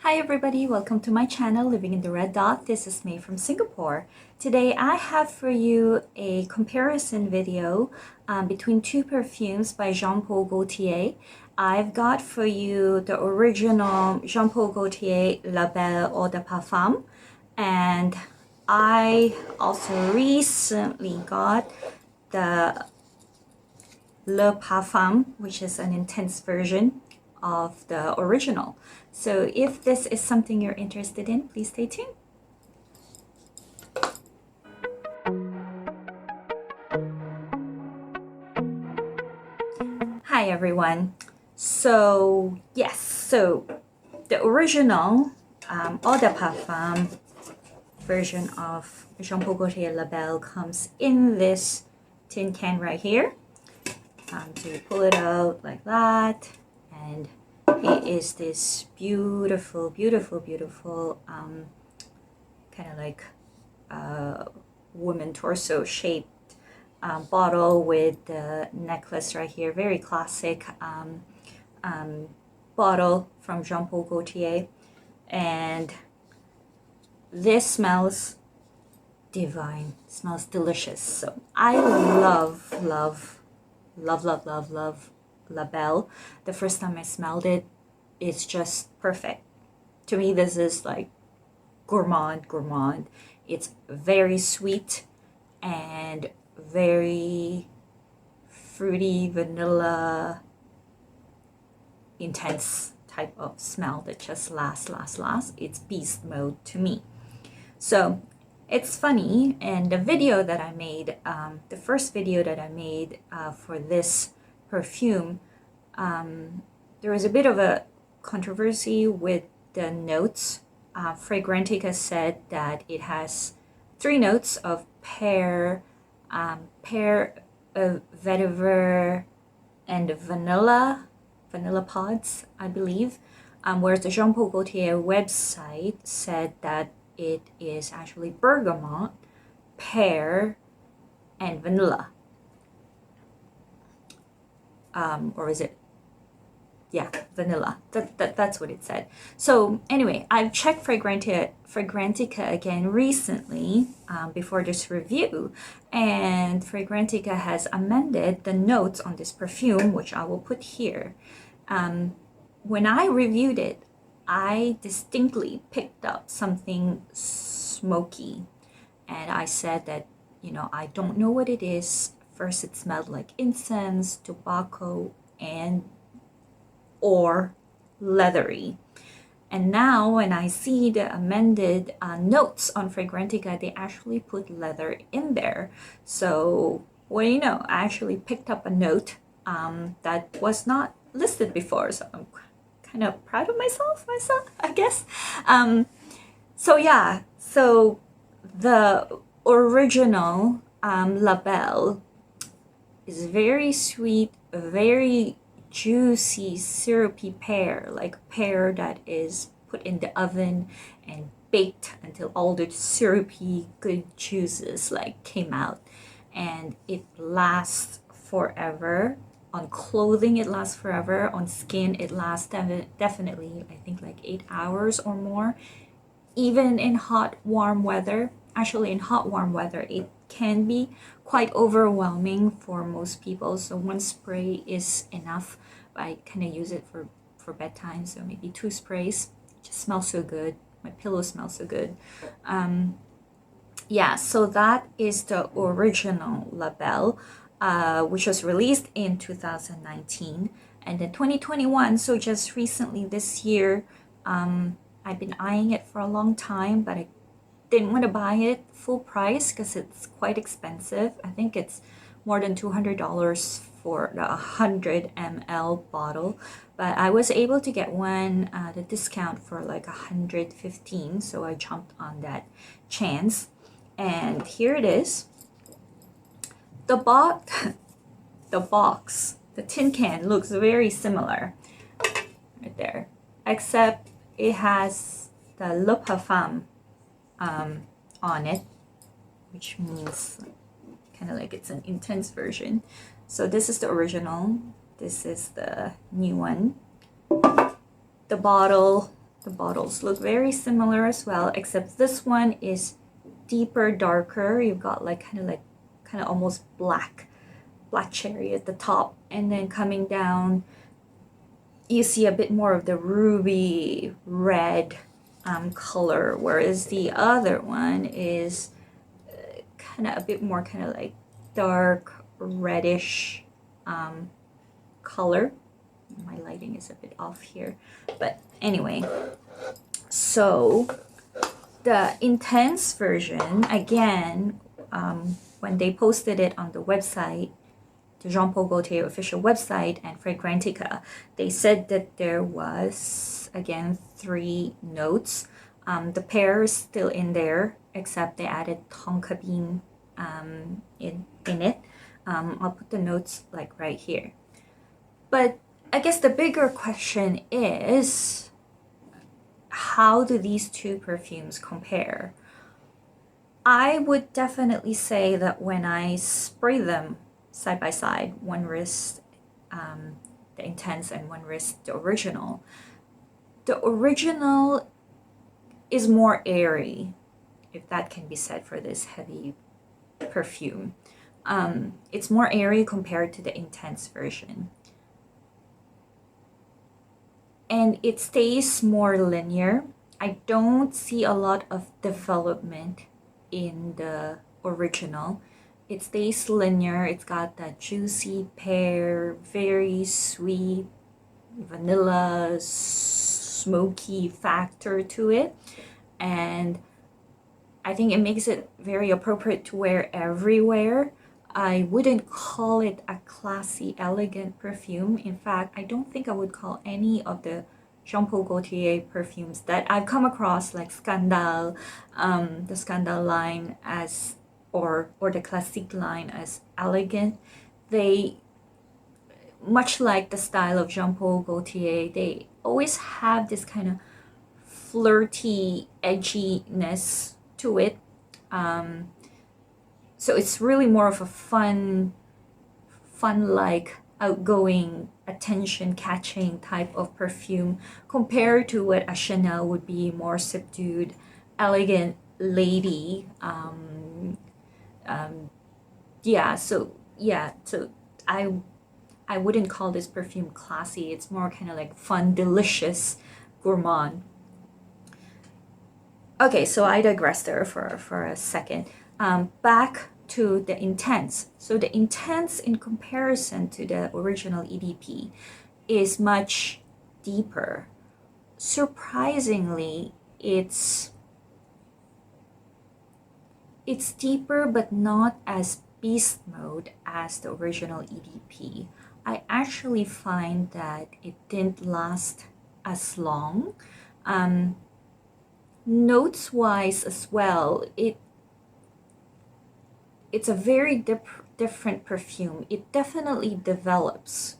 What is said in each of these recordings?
Hi everybody, welcome to my channel Living in the Red Dot. This is May from Singapore. Today I have for you a comparison video between two perfumes by JeanPaulGaultier. I've got for you the original JeanPaulGaultier Labelle Eau de Parfum, and I also recently got the Le Parfum, which is an intense version of the original. So if this is something you're interested in, please stay tuned. Hi everyone. So yes, so the original Eau de Parfum version of JeanPaulGaultier Labelle comes in this tin can right here. So you pull it out like that, and it is this beautiful, beautiful, beautiful kind of like woman torso shaped bottle with the necklace right here. Very classic bottle from JeanPaulGaultier, and this smells divine, smells delicious. So I love Labelle. The first time I smelled it, it's just perfect. To me, this is like gourmand. It's very sweet and very fruity, vanilla, intense type of smell that just lasts. It's beast mode to me. So it's funny, and the video that I made, the first video that I made for this perfume, there was a bit of a controversy with the notes. Fragrantica said that it has 3 notes of pear, vetiver, and vanilla pods, I believe. Whereas the JeanPaulGaultier website said that it is actually bergamot, pear, and vanilla. Or is it? Yeah, vanilla. That's what it said. So anyway, I've checked Fragrantica again recently before this review, and Fragrantica has amended the notes on this perfume, which I will put here. When I reviewed it, I distinctly picked up something smoky, and I said that, I don't know what it is. First it smelled like incense, tobacco, or leathery. And now when I see the amended notes on Fragrantica, they actually put leather in there. So what do you know, I actually picked up a note that was not listed before. So I'm kind of proud of myself, I guess. So yeah, so the original Labelle is very sweet, very juicy, syrupy pear, like pear that is put in the oven and baked until all the syrupy good juices like came out, and it lasts forever. On clothing it lasts forever, on skin it lasts definitely, I think, like 8 hours or more, even in hot warm weather. Actually, in hot warm weather it can be quite overwhelming for most people, so 1 spray is enough. I kind of use it for bedtime, so maybe 2 sprays. It just smells so good. My pillow smells so good. Yeah, so that is the original Labelle, which was released in 2019, and then 2021, so just recently this year. I've been eyeing it for a long time, but I didn't want to buy it full price because it's quite expensive. I think it's more than $200 for the 100 ml bottle, but I was able to get one the discount for like 115, so I jumped on that chance, and here it is. The box, the tin can looks very similar right there, except it has the Le Parfum on it, which means kind of like it's an intense version. So this is the original, this is the new one. The bottle The bottles look very similar as well, except this one is deeper, darker. You've got like kind of almost black cherry at the top, and then coming down you see a bit more of the ruby red color, whereas the other one is kind of a bit more kind of like dark reddish color. My lighting is a bit off here, but anyway, so the intense version, again, when they posted it on the website, the JeanPaulGaultier official website and Fragrantica, they said that there was, again, 3 notes. The pear is still in there, except they added tonka bean in it. I'll put the notes like right here. But I guess the bigger question is, how do these 2 perfumes compare? I would definitely say that when I spray them side by side, one wrist the intense and one wrist the original is more airy, if that can be said for this heavy perfume. It's more airy compared to the intense version. And it stays more linear. I don't see a lot of development in the original. It stays linear. It's got that juicy pear, very sweet vanilla, smoky factor to it. And I think it makes it very appropriate to wear everywhere. I wouldn't call it a classy, elegant perfume. In fact, I don't think I would call any of the JeanPaulGaultier perfumes that I've come across, like Scandale, the Scandale line as, or the Classique line, as elegant. They, much like the style of JeanPaulGaultier, they always have this kind of flirty edginess to it. So it's really more of a fun like outgoing, attention-catching type of perfume compared to what a Chanel would be, more subdued, elegant lady. So I wouldn't call this perfume classy. It's more kind of like fun, delicious, gourmand. Okay, so I digress there for a second. Back to the intense. So the intense, in comparison to the original EDP, is much deeper. Surprisingly, it's deeper, but not as beast mode as the original EDP. I actually find that it didn't last as long. Notes wise as well, it's a very different perfume. It definitely develops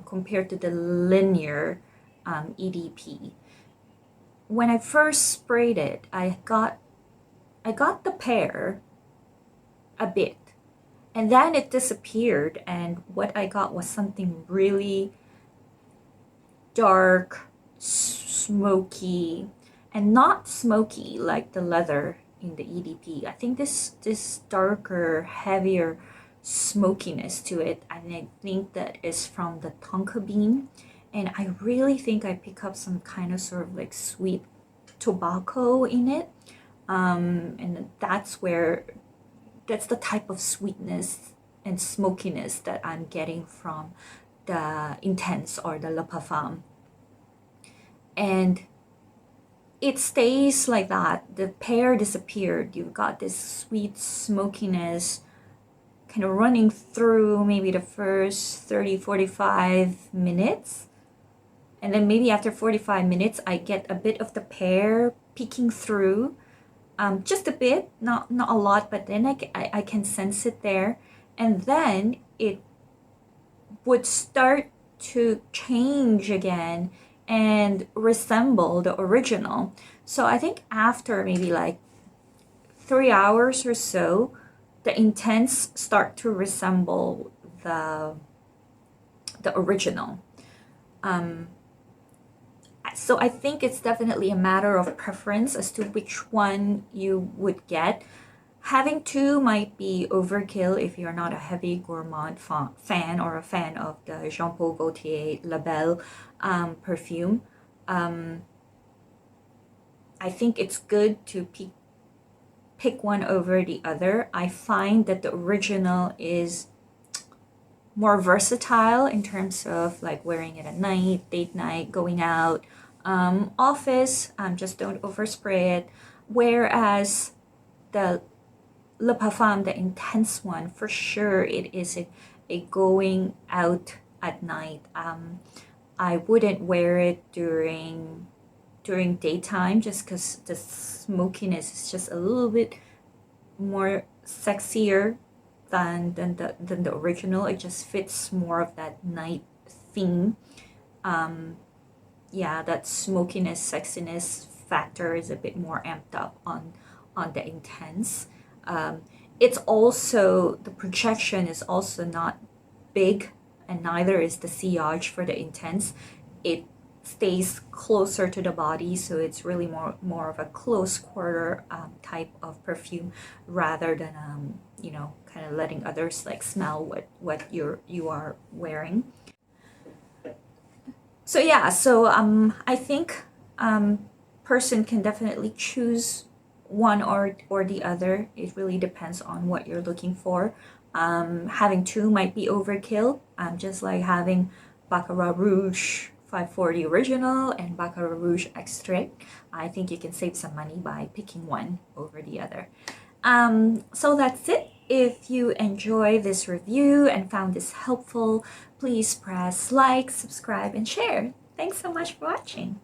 compared to the linear EDP. When I first sprayed it, I got the pear a bit, and then it disappeared, and what I got was something really dark, smoky, and not smoky like the leather in the EDP. I think this darker, heavier smokiness to it, and I think that is from the tonka bean, and I really think I pick up some kind of sort of like sweet tobacco in it, and that's the type of sweetness and smokiness that I'm getting from the Intense or the Le Parfum. And it stays like that. The pear disappeared. You've got this sweet smokiness kind of running through maybe the first 30-45 minutes. And then maybe after 45 minutes, I get a bit of the pear peeking through. Just a bit, not a lot, but then I can sense it there. And then it would start to change again and resemble the original. So I think after maybe like 3 hours or so, the Intense start to resemble the original. So I think it's definitely a matter of preference as to which one you would get. Having two might be overkill if you're not a heavy gourmand fan or a fan of the JeanPaulGaultier Labelle perfume. I think it's good to pick one over the other. I find that the original is more versatile in terms of like wearing it at night, date night, going out, office, just don't overspray it. Whereas the Le Parfum, the intense one, for sure it is a going out at night. I wouldn't wear it during daytime just because the smokiness is just a little bit more sexier than the original. It just fits more of that night theme. Yeah, that smokiness, sexiness factor is a bit more amped up on the intense. It's also, the projection is also not big, and neither is the sillage for the intense. It stays closer to the body, so it's really more of a close quarter type of perfume rather than kind of letting others like smell what you are wearing. So yeah, so I think person can definitely choose one or the other. It really depends on what you're looking for. Having two might be overkill, just like having Baccarat Rouge 540 original and Baccarat Rouge extract. I think you can save some money by picking one over the other. So that's it. If you enjoy this review and found this helpful, please press like, subscribe, and share. Thanks so much for watching.